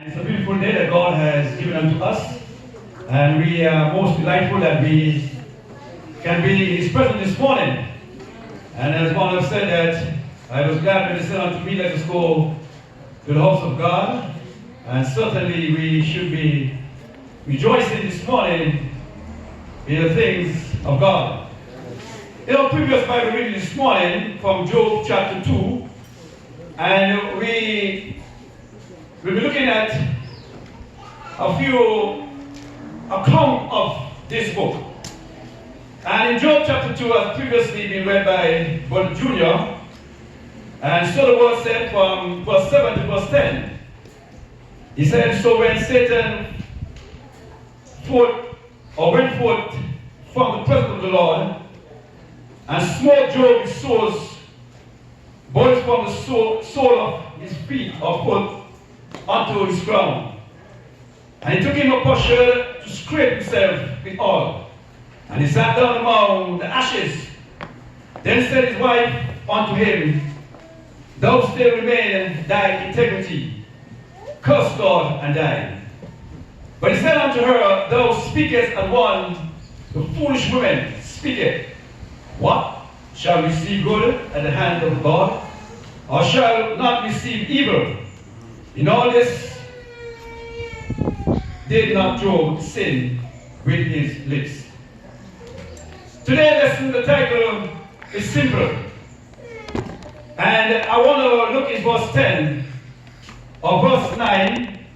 It's a beautiful day that God has given unto us, and we are most delightful that we can be in His presence this morning. And as one has said that, I was glad when He said unto me, let us go to the house of God, and certainly we should be rejoicing this morning in the things of God. In our previous Bible reading this morning from Job chapter 2, and we will be looking at a few accounts of this book. And in Job chapter 2, as previously been read by Brother Junior, and so the word said from verse 7 to verse 10, he said, so when Satan went forth from the presence of the Lord, and smote Job his sores, both from the sole of his feet or foot unto his ground. And he took him a potsherd to scrape himself with oil. And he sat down among the ashes. Then said his wife unto him, thou still remain in thy integrity. Curse God and die. But he said unto her, thou speakest as one, the foolish woman speaketh. What? Shall receive good at the hand of God, or shall not receive evil? In all this did not Job sin with his lips. Today's lesson, the title is simple. And I want to look in verse 10 or verse 9,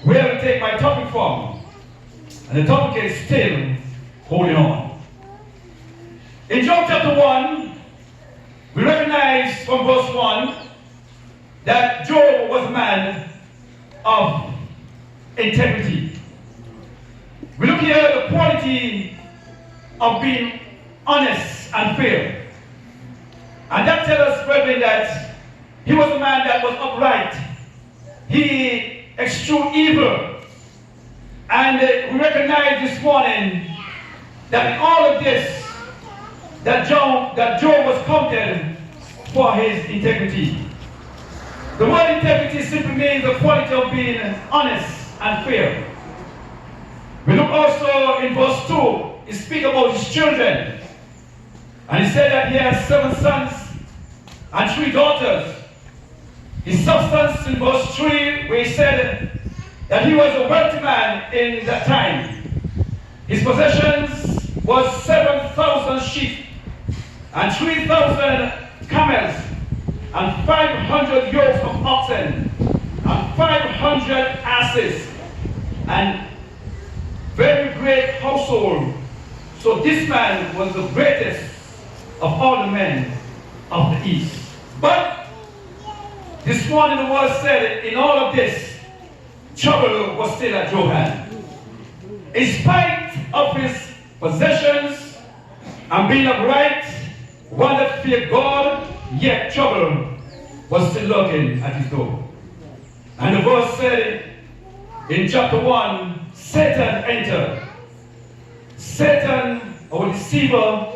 where I take my topic from. And the topic is still holding on. In Job chapter 1, we recognize from verse 1 that Job was a man of integrity. We look here at the quality of being honest and fair. And that tells us, brethren, that he was a man that was upright. He eschewed evil. And we recognize this morning that in all of this, that Job was counted for his integrity. The word integrity simply means the quality of being honest and fair. We look also in verse 2, he speaks about his children. And he said that he has 7 sons and 3 daughters. His substance in verse 3, where he said that he was a wealthy man in that time. His possessions was 7,000 sheep, and 3,000 camels, and 500 yokes of oxen, and 500 asses, and very great household. So this man was the greatest of all the men of the East. But this morning the word said, in all of this, trouble was still at Job's hand. In spite of his possessions and being upright, one that feared God, yet trouble was still lurking at his door. And the verse said in chapter 1, Satan entered. Satan, our deceiver,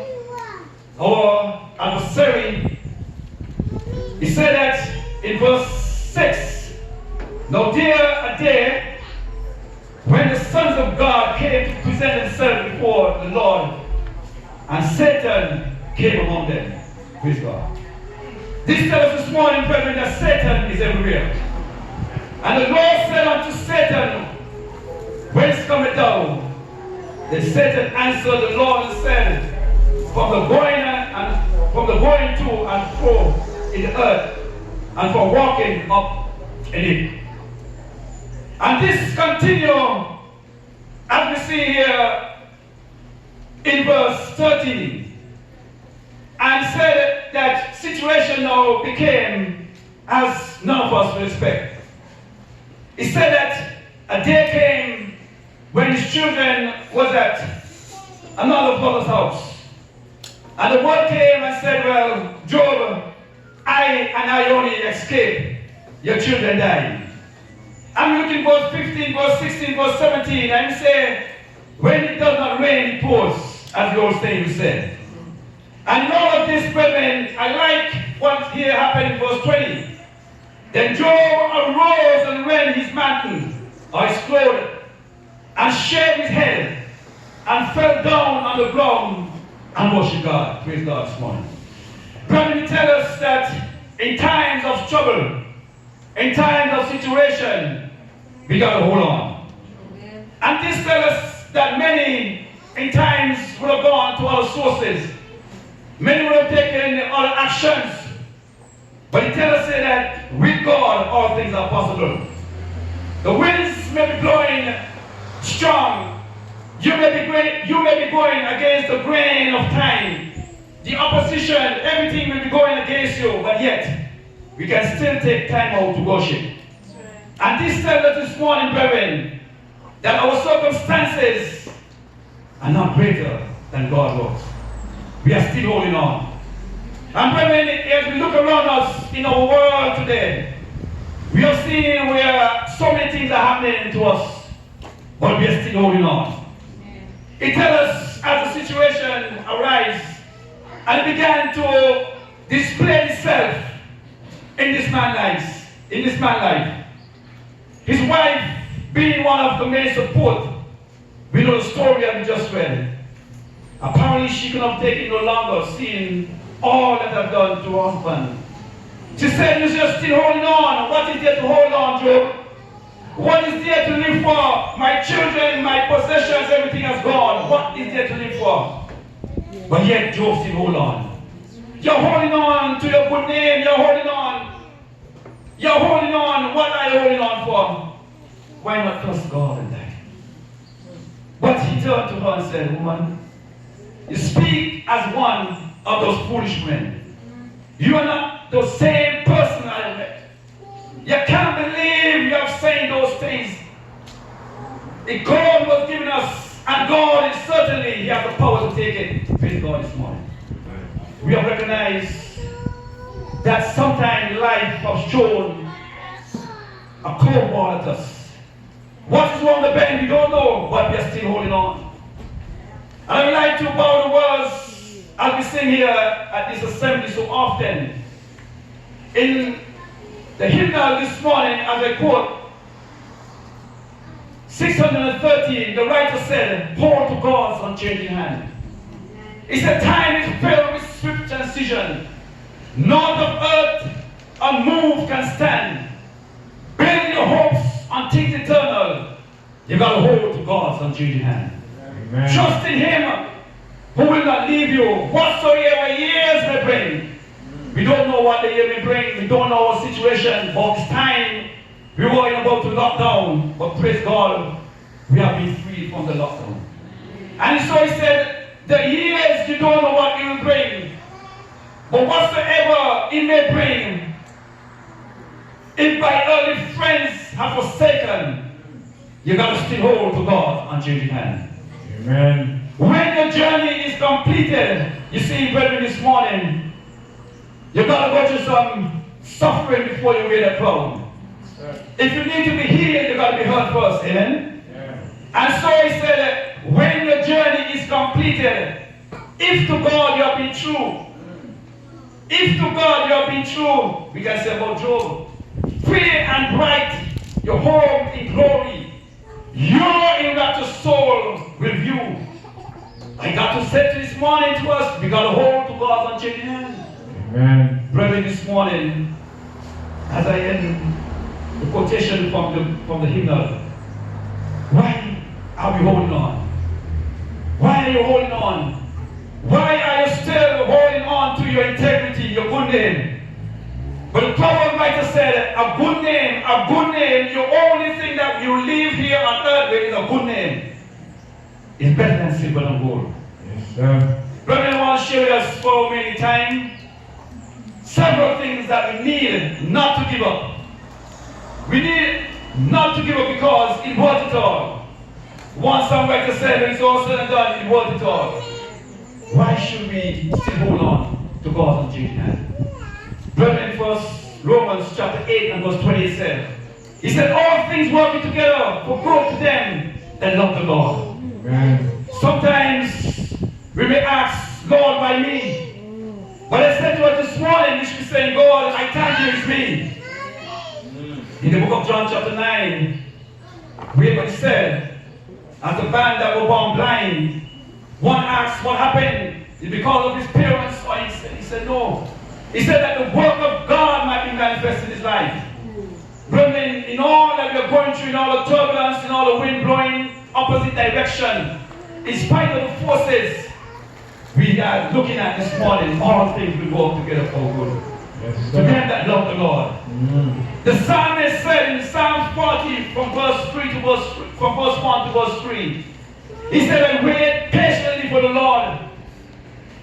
our adversary, he said that in verse 6, now there a day when the sons of God came to present themselves before the Lord, and Satan came among them. Praise God. This tells us this morning, brethren, that Satan is everywhere. And the Lord said unto Satan, whence cometh thou? Then Satan answered the Lord and said, from the going to and fro in the earth, and from walking up in it. And this continues, as we see here in verse 13. And said that situation now became as none of us will expect. He said that a day came when his children was at another brother's house. And the word came and said, well, Job, I only escaped. Your children died. I'm looking verse 15, verse 16, verse 17, and he said, when it does not rain, it pours, as the old saying said. And in all of this, brethren, I like what here happened in verse 20. Then Job arose and rent his mantle or his clothes, and shaved his head, and fell down on the ground and worshiped God. Praise God this morning. Brethren, tell us that in times of trouble, in times of situation, we got to hold on. Amen. And this tells us that many, in times, would have gone to other sources. Many would have taken other actions. But it tells us that with God, all things are possible. The winds may be blowing strong. You may be going against the grain of time. The opposition, everything will be going against you, but yet, we can still take time out to worship. Right. And this tells us this morning, brethren, that our circumstances are not greater than God was. We are still holding on. And brethren, as we look around us in our world today, we are seeing where so many things are happening to us, but we are still holding on. It tells us as the situation arises, and it began to display itself in this man's life. His wife being one of the main support. We know the story that we just read. Apparently she could not take it no longer, seeing all that I've done to her husband. She said, "You're just still holding on. What is there to hold on to? What is there to live for? My children, my possessions, everything has gone. What is there to live for?" But yet Job still hold on. You're holding on to your good name. You're holding on. You're holding on. What are you holding on for? Why not trust God in that? But he turned to her and said, "Woman, you speak as one of those foolish men. You are not the same person I met. You can't believe you have said those things. If God was giving us, and God is certainly, He has the power to take it." Praise God this morning. We have recognized that sometimes life has shown a cold war at us. What is wrong with the bend, we don't know, but we are still holding on. And I would like to bow the words as we sing here at this assembly so often. In the hymnal this morning, as I quote, 613, the writer said, "Hold to God's unchanging hand." He said, "Time is filled with swift transition. North of earth, unmoved can stand. Building your hopes on things eternal. You got to hold to God's unchanging hand. Amen. Trust in Him who will not leave you whatsoever years may bring." We don't know what the year may bring. We don't know our situation. But this time, we were about to lock down. But praise God, we have been freed from the lockdown. And so he said, the years, you don't know what it will bring. But whatsoever it may bring, if by early friends have forsaken, you got to still hold to God's unchanging hand. Amen. When your journey is completed, you see, brethren, this morning, you got to go through some suffering before you wear the crown. If you need to be healed, you got to be hurt first. Amen? Yeah. And so he said, when your journey is completed, if to God you have been true, if to God you have been true, we can say about Job, free and bright, your home in glory, your immortal soul with you. I got to say to this morning to us, we got to hold to God's unchanging hand. Amen. Brethren, this morning, as I end the quotation from the hymnal, why are we holding on? Why are you holding on? Why are you still holding on to your integrity, your good name? But the Proverbs writer said, a good name, your only thing that you live here on earth with is a good name. It's better than silver and gold. Yes, sir. Brethren, I want to share with us for many times several things that we need not to give up. We need not to give up because it worth it all. One songwriter said, when it's all said and done, it worth it all. Why should we still hold on to God's unchanging hand? Brethren, first Romans chapter 8 and verse 28 said, he said, all things working together for good to them that love the Lord. Amen. Sometimes we may ask, Lord, why me? But I said to us this morning, we should be saying, God, I thank you, it's me. In the book of John chapter 9, We even said, as a man that were born blind, one asked what happened. Is it because of his parents? Or he said no. He said that the work of God might be manifest in his life. Brethren, in all that we are going through, in all the turbulence, in all the wind blowing opposite direction, in spite of the forces, we are looking at this morning, all things will work together for good. Yes, to them that love the Lord. The psalmist said in Psalm 40 from verse 1 to verse 3, he said, I waited patiently for the Lord.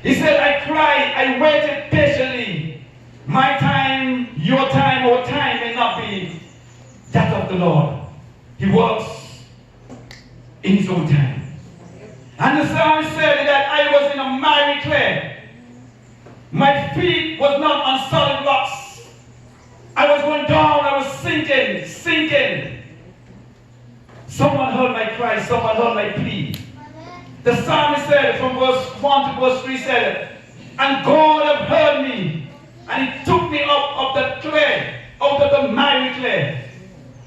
He said, I cried, I waited patiently. My time, your time, our time may not be that of the Lord. He works in his own time. And the psalmist said that I was in a miry clay. My feet was not on solid rocks. I was going down, I was sinking. Someone heard my cry, someone heard my plea. The psalmist said from verse 1 to verse 3 said, and God have heard me, and he took me up of the clay, out of the miry clay.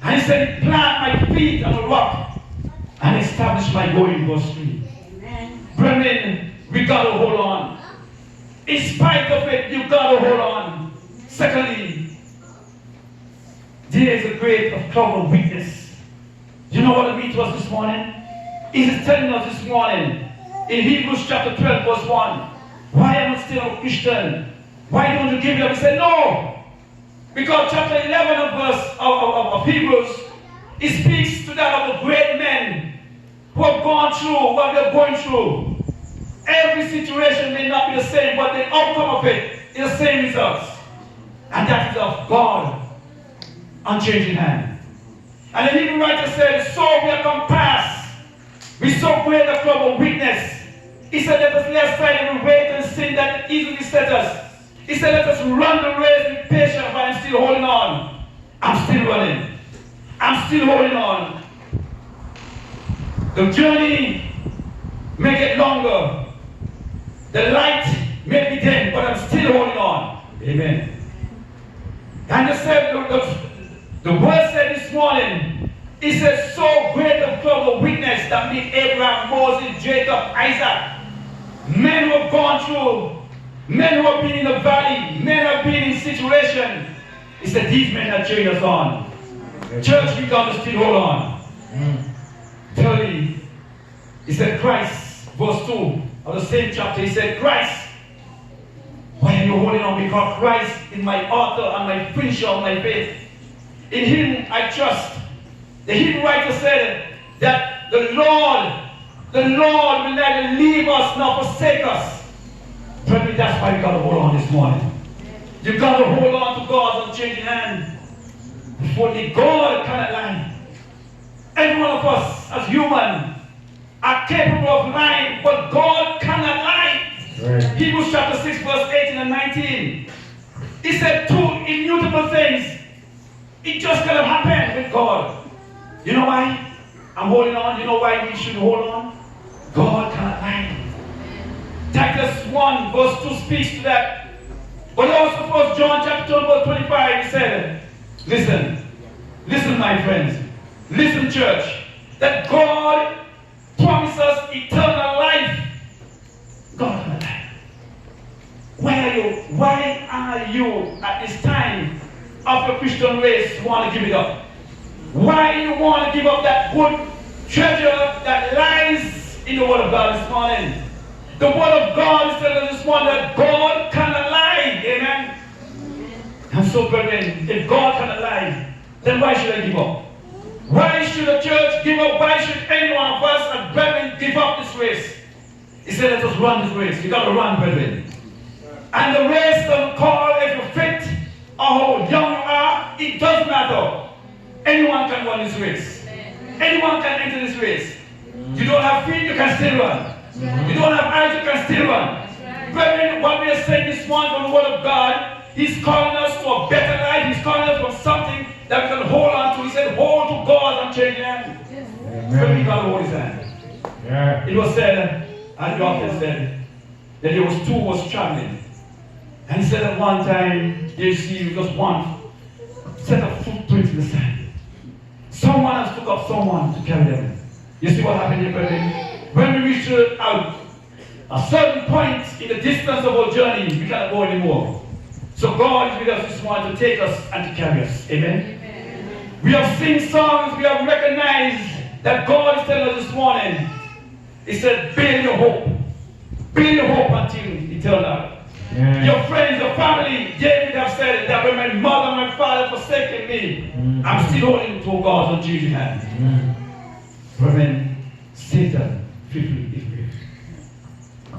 And he said, he planted my feet on a rock and established my going, verse 3. Amen. Brethren, we got to hold on. In spite of it, you got to hold on. Secondly, there is a great cloud of weakness. You know what it means to us this morning? It is telling us this morning in Hebrews chapter 12 verse 1, why am I still a Christian? Why don't you give it up? He said, no. Because chapter 11 of verse of Hebrews, it speaks to that of the great men who have gone through what they're going through. Every situation may not be the same, but the outcome of it is the same results. And that is of God, unchanging hand. And the Hebrew writer said, so we are compassed with so great a cloud of weakness. He said, let us lay aside every weight and sin that easily set us. He said, let us run the race with patience, but I'm still holding on. I'm still running. I'm still holding on. The journey may get longer. The light may be dim, but I'm still holding on. Amen. And the word said this morning, it says, so great a cloud of witness that made Abraham, Moses, Jacob, Isaac, men who have gone through, men who have been in the valley, men who have been in situation. He said, these men have cheered us on. Church, we got to still hold on. Thirdly, he said, Christ, verse 2 of the same chapter, he said, Christ, why are you holding on? Because Christ is my author and my finisher of my faith. In him I trust. The Hebrew writer said that the Lord will neither leave us nor forsake us. Brethren, that's why we got to hold on this morning. You've got to hold on to God's unchanging hand. For the God cannot lie. Every one of us as human are capable of lying, but God cannot lie. Right. Hebrews chapter 6 verse 18 and 19. He said two immutable things. It just cannot happen with God. You know why? I'm holding on. You know why we should hold on? God cannot lie. Titus 1 verse 2 speaks to that. But also 1 John chapter 2 verse 25 he said, listen my friends, listen church, that God promises us eternal life. God cannot lie. Why are you at this time of your Christian race want to give it up? Why do you want to give up that good treasure that lies in the Word of God this morning? The Word of God is telling us this morning that God cannot lie. Amen? And so, brethren, if God cannot lie, then why should I give up? Why should the church give up? Why should any one of us as brethren give up this race? He said, let us run this race. You got to run, brethren. And the race doesn't call if you're fit or how young you are. It doesn't matter. Anyone can run this race. Anyone can enter this race. You don't have feet, you can still run. You don't have eyes, you can still run. Brethren, what we are saying this morning from the Word of God, He's calling us to a better life. He's calling us from something that we can hold on to. He said, hold to God's unchanging hand. Brethren, we got to hold His hand. Yeah. It was said, and the author said, that there was two who was traveling. And he said at one time, you see just one set of footprints in the sand. Someone has took up someone to carry them. You see what happened here, brethren? When we reach a certain point in the distance of our journey, we cannot go anymore. So God is with us this morning to take us and to carry us. Amen? Amen. We have sing songs, we have recognized that God is telling us this morning. He said, build your hope. Build your hope until eternal. Yeah. Your friends, your family, David have said that when my mother and my father forsaken me, I'm still holding to God's unchanging hand. Brethren, Satan, fifthly, is real.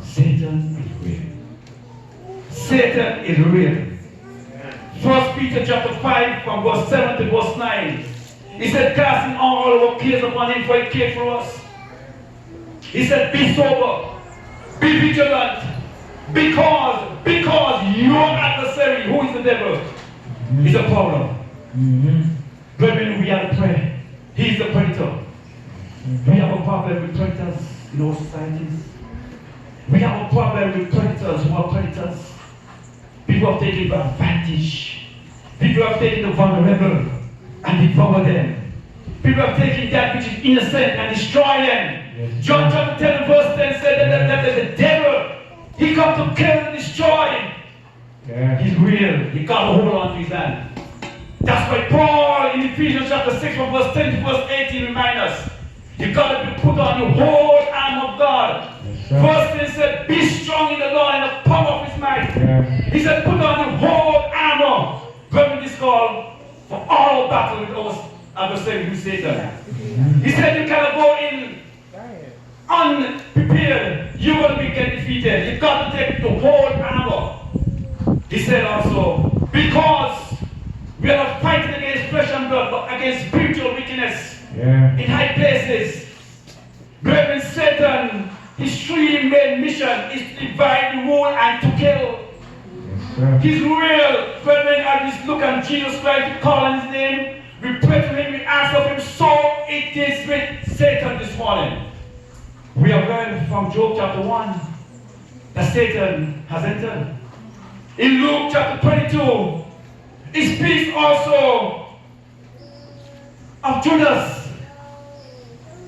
Satan is real. Satan is real. 1 Peter chapter 5 from verse 7 to verse 9. He said, casting all our cares upon him, for he cared for us. He said, be sober, be vigilant, because your adversary, who is the devil, is a problem. Brethren, we have to pray. He is the predator. We have a problem with predators in our societies. We have a problem with predators who are predators. People have taken advantage. People have taken the vulnerable and devour them. People have taken that which is innocent and destroy them. Yes. John chapter 10 verse 10 said that the devil, he come to kill and destroy. Yeah. He's real. He got a hold on to his hand. That's why Paul in Ephesians chapter 6 from verse 10 to verse 18 reminds us, you got to put on the whole arm of God. Yes, verse 10 said, be strong in the Lord and the power of his might. Yeah. He said, put on the whole armor. Brethren, this call for all battle with us adversary with Satan. He said, you cannot go in unprepared. You're going to be get defeated. You've got to take the whole armor. He said also, because we are not fighting against flesh and blood, but against spiritual wickedness in high places. Brethren, Satan, his three main mission is to divide, to rule, and to kill. Yes, he's real. Brethren, as we look at Jesus Christ, we call on his name, we pray to him, we ask of him. So it is with Satan this morning. We have learned from Job chapter 1 that Satan has entered. In Luke chapter 22, it speaks also of Judas.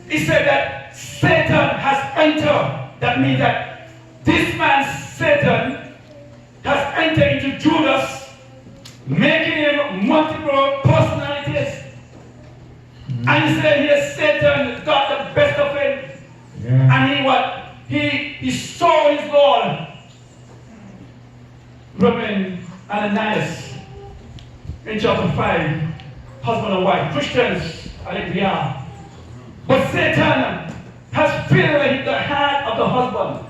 He said that Satan has entered. That means that this man, Satan, has entered into Judas, making him multiple personalities. And he said here, Satan got the best of him. Yeah. And he saw his Lord, Roman Ananias, in chapter 5, husband and wife, Christians, hallelujah. But Satan has filled the heart of the husband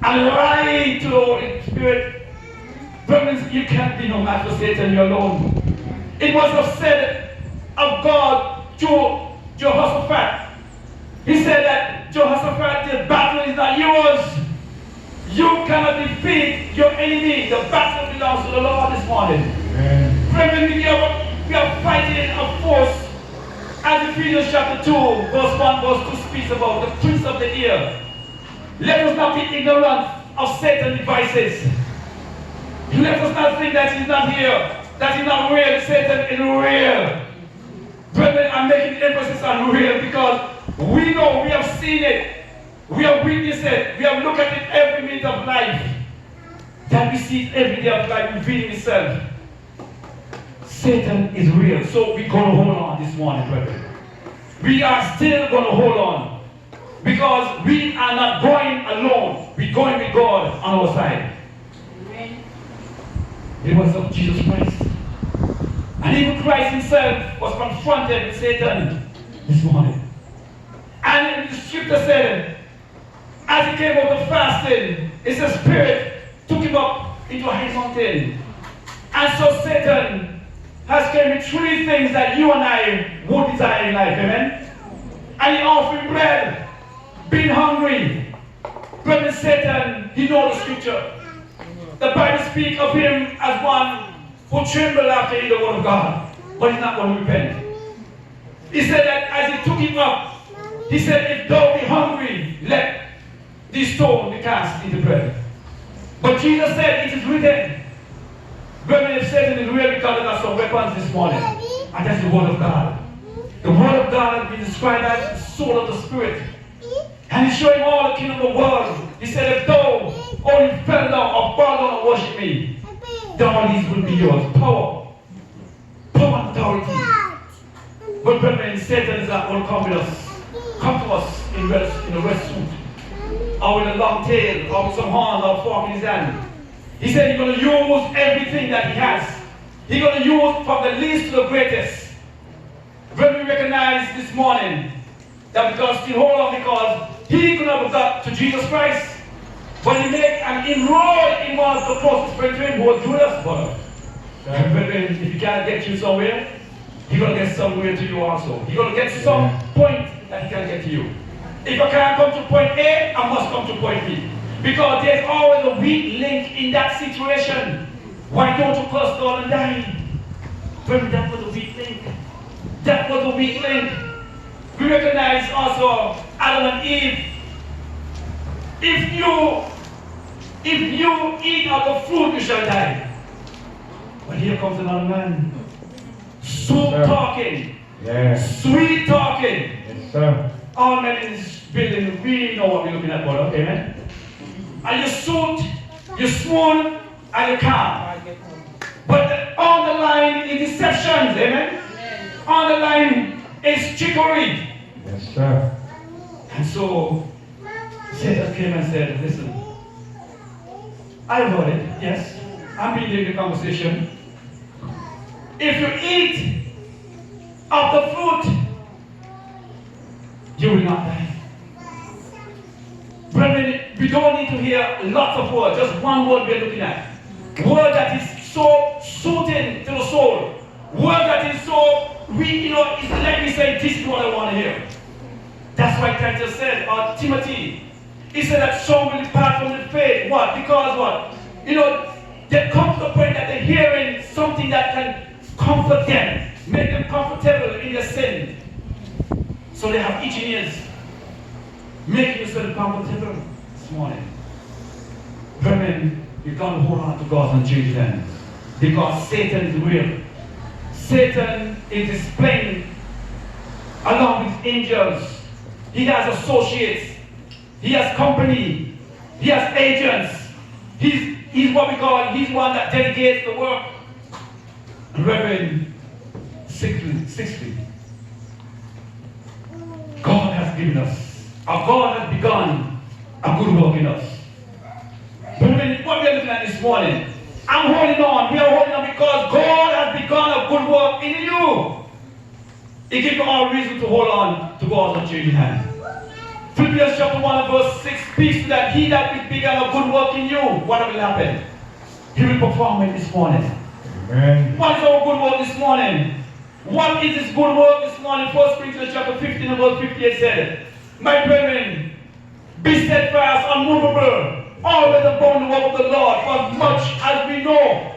and lied to the Holy Spirit. Brothers, you can't be no match for Satan, you're alone. It was said of God to Jehoshaphat. He said that Jehoshaphat, the battle is not yours. You cannot defeat your enemy. The battle belongs to the Lord this morning. Brethren, we are fighting a force. As Ephesians chapter 2, verse 1, verse 2 speaks about the prince of the air. Let us not be ignorant of Satan's devices. Let us not think that he's not here, that he's not real. Satan is real. Brethren, I'm making emphasis on real because we know, we have seen it, we have witnessed it, we have looked at it every minute of life. That we see it every day of life revealing itself. Satan is real. So we're going to hold on this morning, brethren. We are still going to hold on. Because we are not going alone. We're going with God on our side. Amen. It was of Jesus Christ. And even Christ himself was confronted with Satan this morning. And the scripture said, as he came out of fasting, it's the Spirit took him up into a high mountain. And so Satan has came with three things that you and I would desire in life, amen? And he offered bread, being hungry. Brother Satan, he knows the scripture. The Bible speaks of him as one who trembled after hearing the word of God, but he's not going to repent. He said that as he took him up, he said, if thou be hungry, let this stone be cast into bread. But Jesus said, it is written. Brethren, if Satan is real, because there are some weapons this morning. And that's the word of God. The word of God has been described as the soul of the Spirit. And he's showing all the kingdom of the world. He said, if thou only fell down or fall down and worship me, then all these will be yours. Power. Power and authority. But brethren, Satan is that will come with us. Come to us in a red suit. Or with a long tail, or with some horns or fork in his hand. He said he's going to use everything that he has. He's going to use from the least to the greatest. When we recognize this morning that because still hold on because he could have got to Jesus Christ, but he made an inroad in one of the closest friends to him who was Judas. But if he can't get you somewhere, he's going to get somewhere to you also. He's going to get some point that he can get to you. If I can't come to point A, I must come to point B. Because there's always a weak link in that situation. Why don't you curse God and die? Well, that was a weak link. That was a weak link. We recognize also Adam and Eve. If you eat of the fruit, you shall die. But here comes another man. Sweet talking. Yes. Sweet talking. Yes, sir. All men in this building, we know what we're looking at, brother. Amen. And you suit, you swoon, and you calm. But on the line is deceptions, amen? On the line is trickery. Yes, sir. And so Satan came and said, listen, I heard it, yes. I'm reading the conversation. If you eat of the fruit, you will not die. Brethren, we don't need to hear lots of words, just one word we're looking at. Word that is so soothing to the soul. Word that is so, it's let me say, this is what I want to hear. That's why Titus said, or Timothy, he said that some will depart from the faith. What? Because what? They come to the point that they're hearing something that can comfort them, make them comfortable in their sin. So they have itching ears, making yourself comfortable this morning. Brethren, you've got to hold on to God's unchanged hands. Because Satan is real. Satan is displaying along with angels. He has associates. He has company. He has agents. He's what we call, he's one that delegates the work. Reverend, sixthly, God has given us, or God has begun a good work in us. But what we are looking at this morning, I'm holding on. We are holding on because God has begun a good work in you. It gives you all reason to hold on to God's unchanging hand. Philippians chapter 1 and verse 6 speaks to that he that began a good work in you, what will happen? He will perform it this morning. Amen. What is our good work this morning? What is this good work this morning? 1 Corinthians chapter 15 and verse 58 said, my brethren, be steadfast, unmovable, always abound the work of the Lord, for as much as we know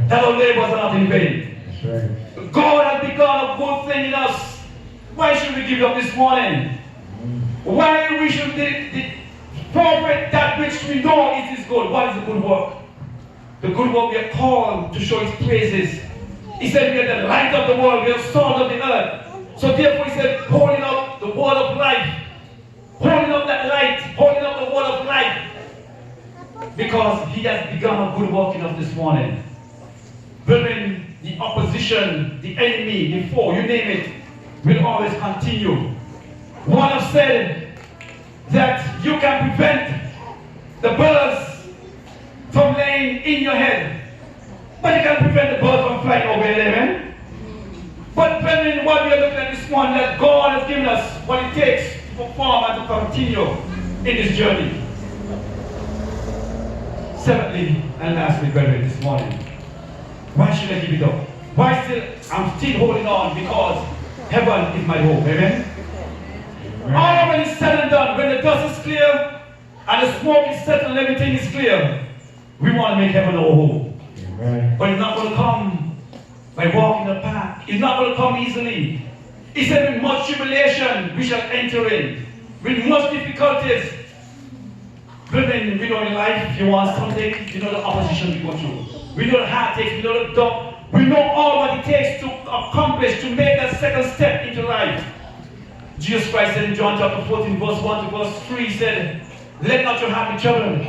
that our labors are not in vain. That's right. God has begun a good thing in us. Why should we give up this morning? Why we should forfeit that which we know is good? What is the good work? The good work we are called to show His praises. He said we are the light of the world, we are salt of the earth. So therefore He said, holding up the word of life, holding up that light, holding up the word of life, because He has begun a good work in us this morning. Brethren, the opposition, the enemy, the foe, you name it, will always continue. One have said that you can prevent the birds from laying in your head, but you can prevent the birds from flying over your head, amen? But brethren, what we are looking at this morning, that God has given us what it takes to perform and to continue in this journey. Seventhly and lastly, brethren, this morning, why should I give it up? I'm still holding on because heaven is my hope, amen? All when it's said and done, when the dust is clear and the smoke is settled and everything is clear, we want to make heaven our home. Amen. But it's not going to come by walking the path. It's not going to come easily. He said, with much tribulation we shall enter in. With much difficulties. Brethren, we know in life, if you want something, you know the opposition we go through. We know the heartaches, we know the We know all what it takes to accomplish, to make that second step into life. Jesus Christ said in John chapter 14, verse 1 to verse 3, he said, let not your heart be troubled.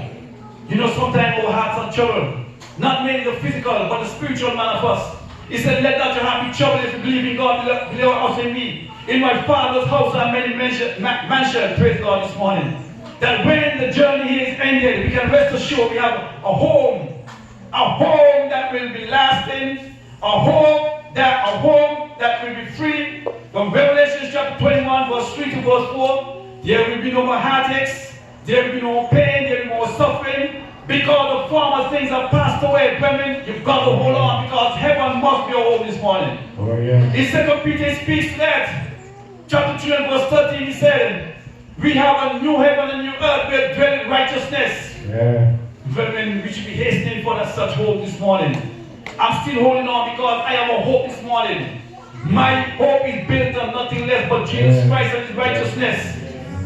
You know, sometimes our hearts are troubled. Not merely the physical, but the spiritual man of us. He said, let not your heart be troubled. If you believe in God, believe also in me. In my Father's house are many mansions, praise God, this morning. That when the journey here is ended, we can rest assured we have a home that will be lasting, a home that will be free. From Revelation chapter 21, verse 3 to verse 4, there will be no more heartaches, there will be no more pain, there will be no more suffering, because the former things have passed away. Brethren, you've got to hold on, because heaven must be your home this morning. Oh, yeah. In 2 Peter speaks to that. Chapter 3 and verse 13, he said, we have a new heaven and new earth where dwelleth righteousness. Yeah. Brethren, we should be hastening for that such hope this morning. I'm still holding on because I have a hope this morning. My hope is built on nothing less but Jesus Christ and His righteousness.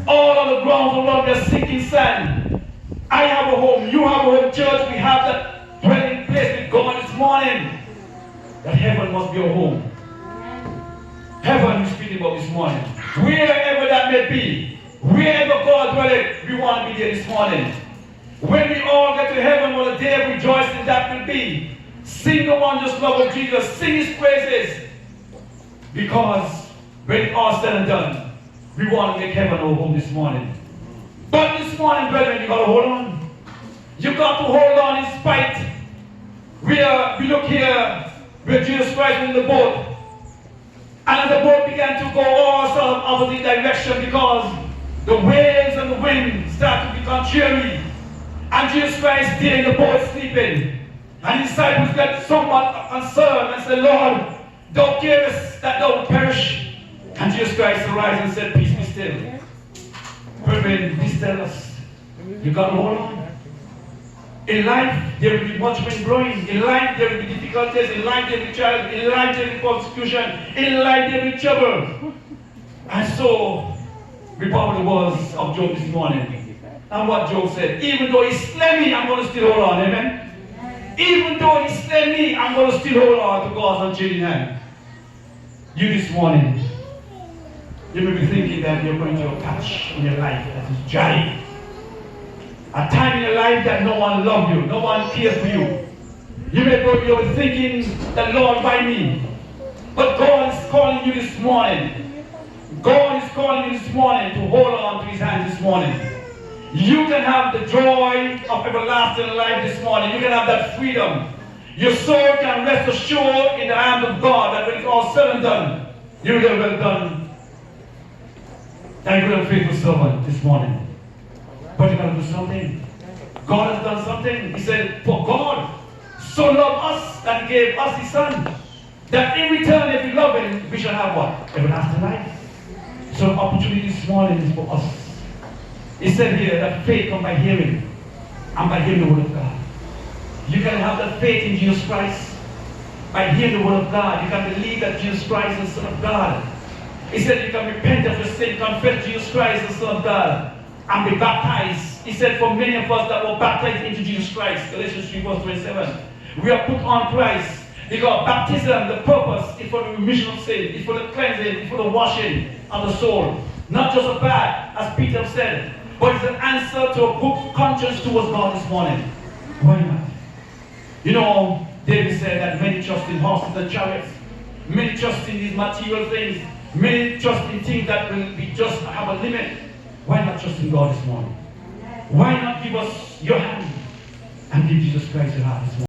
All on the grounds around me are sinking sand. I have a home. You have a home, church. We have that dwelling place with God this morning. That heaven must be a home. Heaven is speaking about this morning. Wherever that may be, wherever God dwelleth, we want to be there this morning. When we all get to heaven, what a day of rejoicing that will be. Sing the wondrous love of Jesus. Sing His praises. Because when it's all said and done, we want to make heaven our home this morning. But this morning, brethren, you got to hold on. You got to hold on in spite. We look here where Jesus Christ was in the boat. And as the boat began to go all sorts of opposite direction because the waves and the wind started to become cheery. And Jesus Christ there in the boat sleeping. And his disciples got somewhat concerned and said, Lord, thou carest that thou would perish. And Jesus Christ arose and said, peace be still. Brethren, this tells us, you got to hold on. In life, there will be much wind blowing. In life, there will be difficulties. In life, there will be trials. In life, there will be persecution. In life, there will be trouble. And so, we probably was of Job this morning. And what Job said, even though he slay me, I'm going to still hold on. Amen? Even though he slay me, I'm going to still hold on to God's unchanging hand. You this morning, you may be thinking that you're going to a patch in your life that is dry. A time in your life that no one loves you, no one cares for you. You may be thinking that, Lord, why me? But God is calling you this morning. God is calling you this morning to hold on to His hand this morning. You can have the joy of everlasting life this morning. You can have that freedom. Your soul can rest assured in the arms of God that when it's all said and done, you will have well done. Thy good and faithful servant this morning. But you got to do something. God has done something. He said, for God so loved us that He gave us His Son, that in return, if we love Him, we shall have what? Everlasting life. So the opportunity this morning is for us. He said here that faith comes by hearing, and by hearing the word of God. You can have that faith in Jesus Christ by hearing the word of God. You can believe that Jesus Christ is the Son of God. He said you can repent of your sin, confess Jesus Christ is the Son of God, and be baptized. He said for many of us that were baptized into Jesus Christ, Galatians 3 verse 27, we are put on Christ. Because baptism, the purpose is for the remission of sin, it's for the cleansing, it's for the washing of the soul. Not just a bath, as Peter said, but it's an answer to a good conscience towards God this morning. Why not? You know, David said that many trust in horses and chariots, many trust in these material things, many trust in things that will be just have a limit. Why not trust in God this morning? Why not give us your hand and give Jesus Christ your heart this morning?